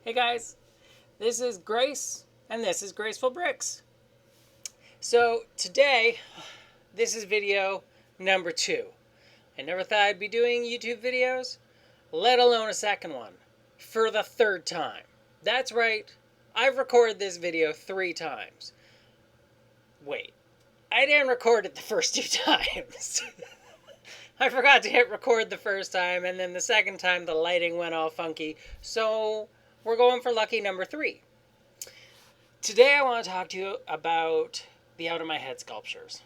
Hey guys, this is Grace, and this is Graceful Bricks. So today, this is video number 2. I never thought I'd be doing YouTube videos, let alone a second one, for the third time. That's right, I've recorded this video 3 times. Wait, I didn't record it the first 2 times. I forgot to hit record the first time, and then the second time the lighting went all funky, so we're going for lucky number 3. Today I want to talk to you about the out of my head sculptures.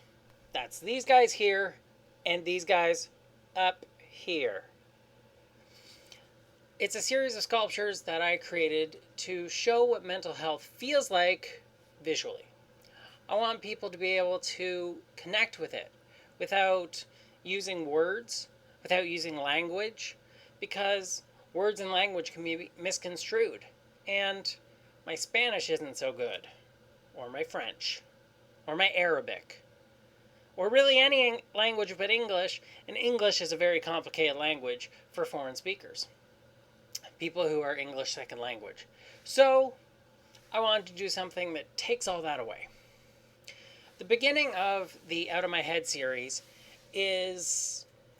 That's these guys here and these guys up here. It's a series of sculptures that I created to show what mental health feels like visually. I want people to be able to connect with it without using words, without using language, because words and language can be misconstrued. And my Spanish isn't so good, or my French, or my Arabic, or really any language but English, and English is a very complicated language for foreign speakers, people who are English second language. So I wanted to do something that takes all that away. The beginning of the Out of My Head series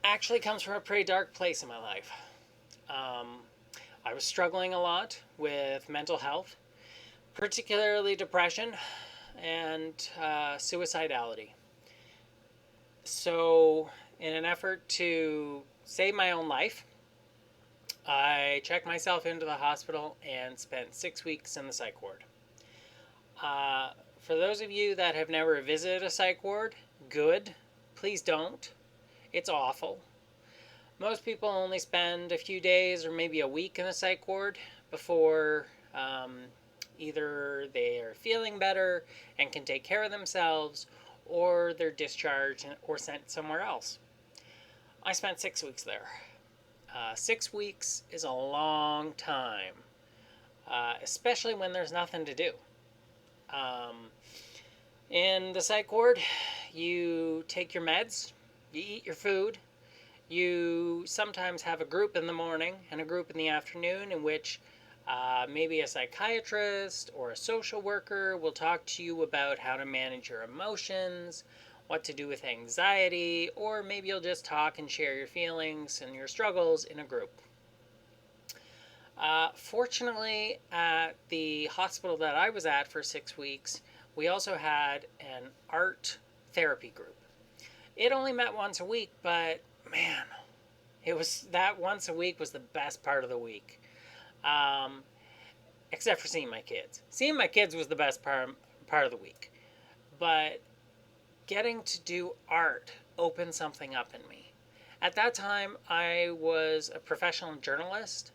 actually comes from a pretty dark place in my life. I was struggling a lot with mental health, particularly depression and suicidality. So in an effort to save my own life, I checked myself into the hospital and spent 6 weeks in the psych ward. For those of you that have never visited a psych ward, good. Please don't. It's awful. Most people only spend a few days or maybe a week in a psych ward before either they are feeling better and can take care of themselves, or they're discharged or sent somewhere else. I spent 6 weeks there. 6 weeks is a long time, especially when there's nothing to do. In the psych ward, you take your meds, you eat your food, you sometimes have a group in the morning and a group in the afternoon in which maybe a psychiatrist or a social worker will talk to you about how to manage your emotions, what to do with anxiety, or maybe you'll just talk and share your feelings and your struggles in a group. Fortunately, at the hospital that I was at for 6 weeks, we also had an art therapy group. It only met once a week, but man, that once a week was the best part of the week. Except for seeing my kids. Seeing my kids was the best part of the week. But getting to do art opened something up in me. At that time, I was a professional journalist,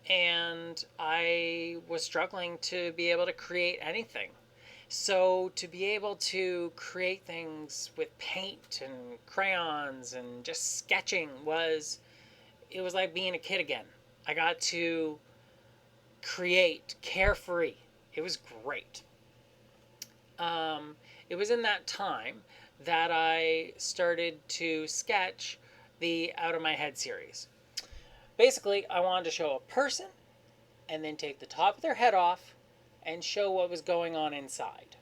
and I was struggling to be able to create anything. So to be able to create things with paint and crayons and just sketching it was like being a kid again. I got to create carefree. It was great. It was in that time that I started to sketch the Out of My Head series. Basically, I wanted to show a person and then take the top of their head off and show what was going on inside.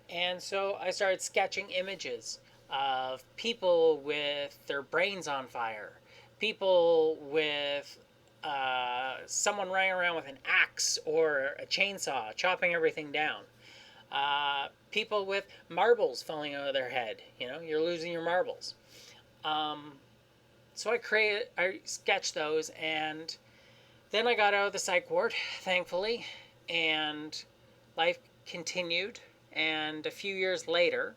And so I started sketching images of people with their brains on fire, people with someone running around with an axe or a chainsaw chopping everything down, people with marbles falling out of their head. You're losing your marbles. So I sketched those, and then I got out of the psych ward, thankfully, and life continued. And a few years later,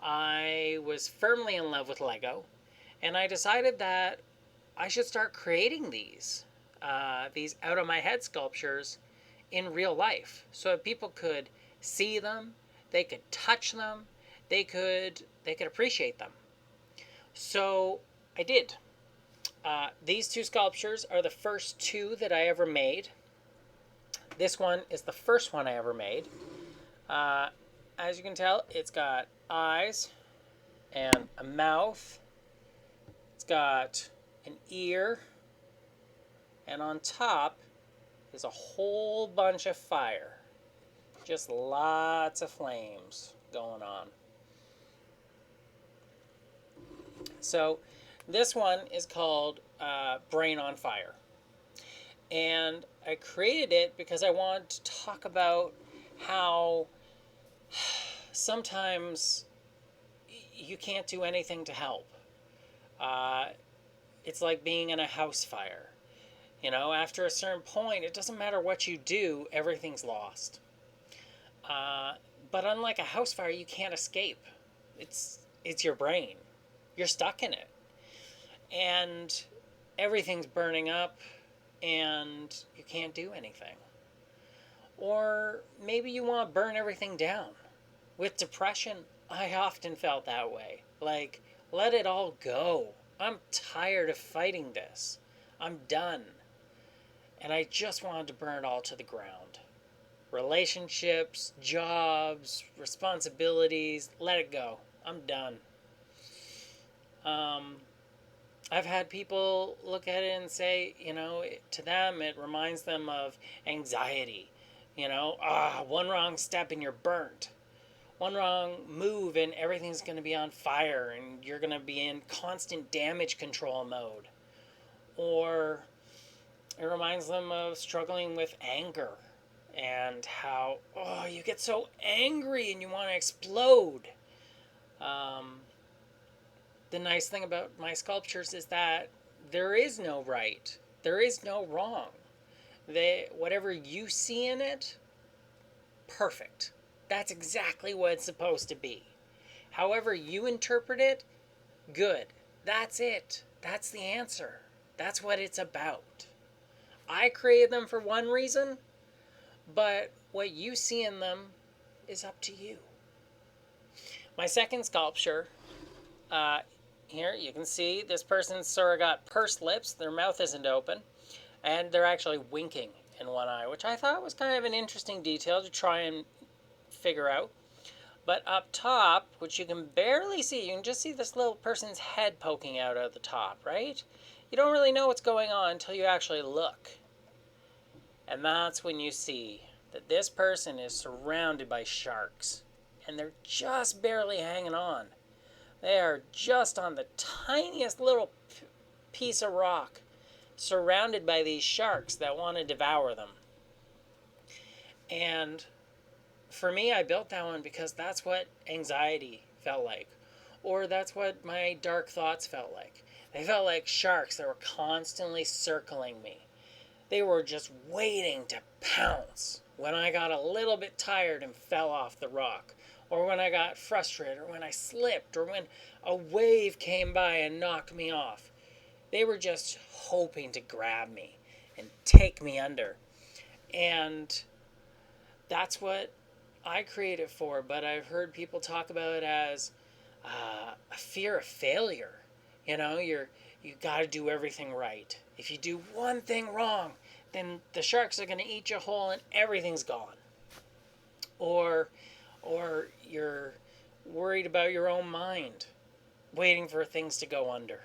I was firmly in love with Lego, and I decided that I should start creating these out of my head sculptures in real life, so that people could see them, they could touch them, they could appreciate them. So I did. These 2 sculptures are the first 2 that I ever made. This one is the first one I ever made. As you can tell, it's got eyes and a mouth. It's got an ear. And on top, is a whole bunch of fire. Just lots of flames going on. So this one is called Brain on Fire. And I created it because I wanted to talk about how sometimes you can't do anything to help. Uh, it's like being in a house fire. You know, after a certain point, it doesn't matter what you do, everything's lost. Uh, but unlike a house fire, you can't escape. It's your brain. You're stuck in it. And everything's burning up and you can't do anything. Or maybe you want to burn everything down. With depression, I often felt that way. Like, let it all go. I'm tired of fighting this. I'm done. And I just wanted to burn it all to the ground. Relationships, jobs, responsibilities, let it go. I'm done. I've had people look at it and say, you know, to them it reminds them of anxiety. You know, one wrong step and you're burnt. One wrong move and everything's going to be on fire and you're going to be in constant damage control mode. Or it reminds them of struggling with anger and how, you get so angry and you want to explode. The nice thing about my sculptures is that there is no right. There is no wrong. Whatever you see in it, perfect. That's exactly what it's supposed to be. However you interpret it, good. That's it. That's the answer. That's what it's about. I created them for one reason, but what you see in them is up to you. My second sculpture, here you can see this person's Sora got pursed lips. Their mouth isn't open, and they're actually winking in one eye, which I thought was kind of an interesting detail to try and figure out. But up top, which you can barely see, you can just see this little person's head poking out of the top, right? You don't really know what's going on until you actually look. And that's when you see that this person is surrounded by sharks. And they're just barely hanging on. They are just on the tiniest little piece of rock, surrounded by these sharks that want to devour them. And for me, I built that one because that's what anxiety felt like. Or that's what my dark thoughts felt like. They felt like sharks that were constantly circling me. They were just waiting to pounce when I got a little bit tired and fell off the rock, or when I got frustrated, or when I slipped, or when a wave came by and knocked me off. They were just hoping to grab me and take me under. And that's what I created for, but I've heard people talk about it as a fear of failure. You know, you got to do everything right. If you do one thing wrong, then the sharks are going to eat you whole and everything's gone. Or you're worried about your own mind, waiting for things to go under.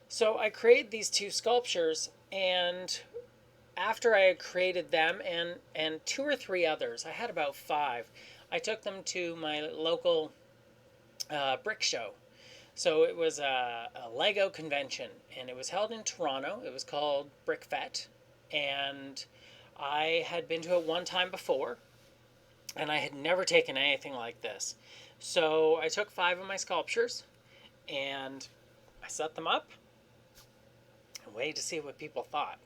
So I created these two sculptures, and after I had created them and two or three others, I had about 5, I took them to my local brick show. So it was a Lego convention, and it was held in Toronto. It was called BrickFest, and I had been to it one time before, and I had never taken anything like this. So I took 5 of my sculptures, and I set them up and waited to see what people thought.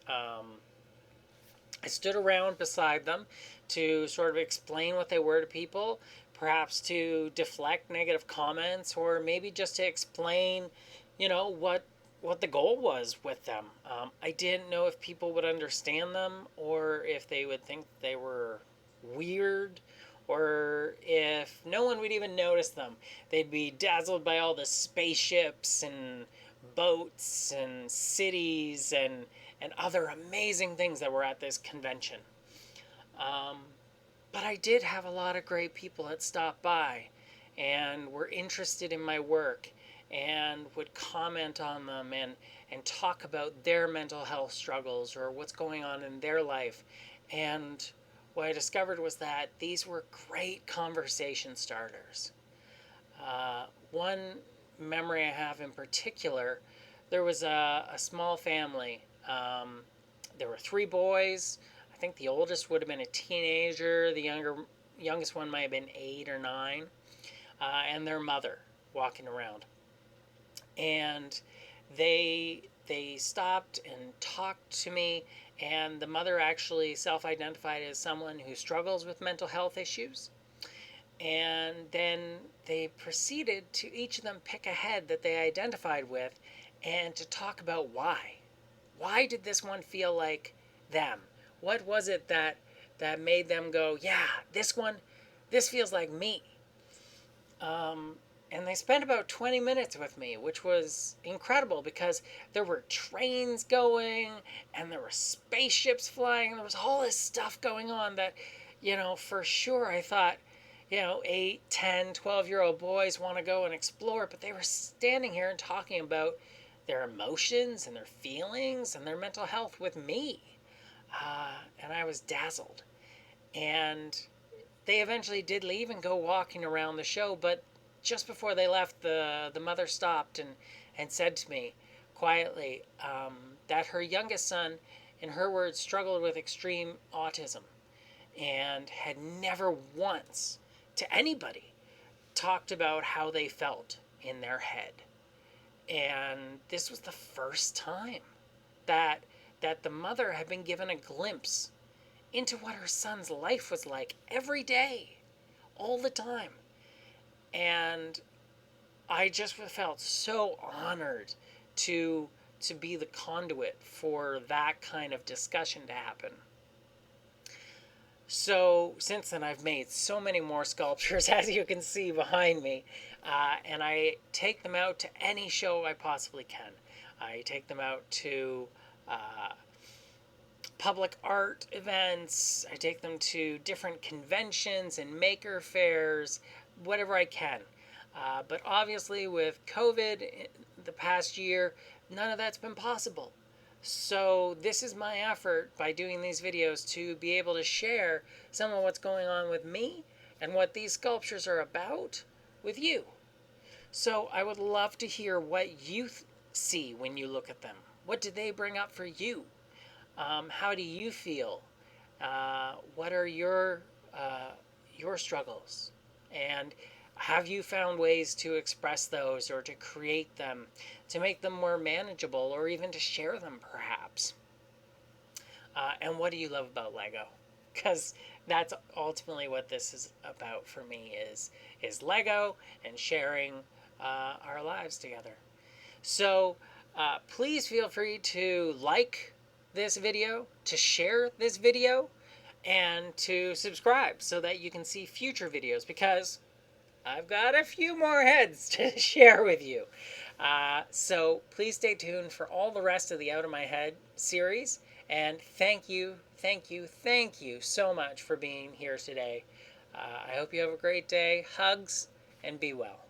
I stood around beside them to sort of explain what they were to people, perhaps to deflect negative comments, or maybe just to explain, what the goal was with them. I didn't know if people would understand them, or if they would think they were weird, or if no one would even notice them. They'd be dazzled by all the spaceships and boats and cities and other amazing things that were at this convention. But I did have a lot of great people that stopped by and were interested in my work and would comment on them and talk about their mental health struggles or what's going on in their life. And what I discovered was that these were great conversation starters. One memory I have in particular, there was a small family. There were three boys. I think the oldest would have been a teenager. The youngest one might have been 8 or 9, and their mother walking around. And they stopped and talked to me, and the mother actually self-identified as someone who struggles with mental health issues. And then they proceeded to each of them pick a head that they identified with and to talk about why. Why did this one feel like them? What was it that made them go, yeah, this feels like me? And they spent about 20 minutes with me, which was incredible because there were trains going and there were spaceships flying. There was all this stuff going on that, for sure I thought, 8, 10, 12-year-old boys want to go and explore, but they were standing here and talking about their emotions and their feelings and their mental health with me. And I was dazzled. And they eventually did leave and go walking around the show, but just before they left, the mother stopped and said to me quietly that her youngest son, in her words, struggled with extreme autism and had never once to anybody talked about how they felt in their head. And this was the first time that the mother had been given a glimpse into what her son's life was like every day, all the time. And I just felt so honored to be the conduit for that kind of discussion to happen. So since then, I've made so many more sculptures, as you can see behind me, and I take them out to any show I possibly can. I take them out to public art events. I take them to different conventions and maker fairs, whatever I can. But obviously with COVID the past year, none of that's been possible. So this is my effort by doing these videos to be able to share some of what's going on with me and what these sculptures are about with you. So I would love to hear what you see when you look at them. What do they bring up for you? How do you feel? What are your struggles? And have you found ways to express those or to create them, to make them more manageable, or even to share them perhaps? And what do you love about Lego? Because that's ultimately what this is about for me, is Lego and sharing our lives together. So please feel free to like this video, to share this video, and to subscribe so that you can see future videos, because I've got a few more heads to share with you. So please stay tuned for all the rest of the Out of My Head series. And thank you so much for being here today. I hope you have a great day. Hugs, and be well.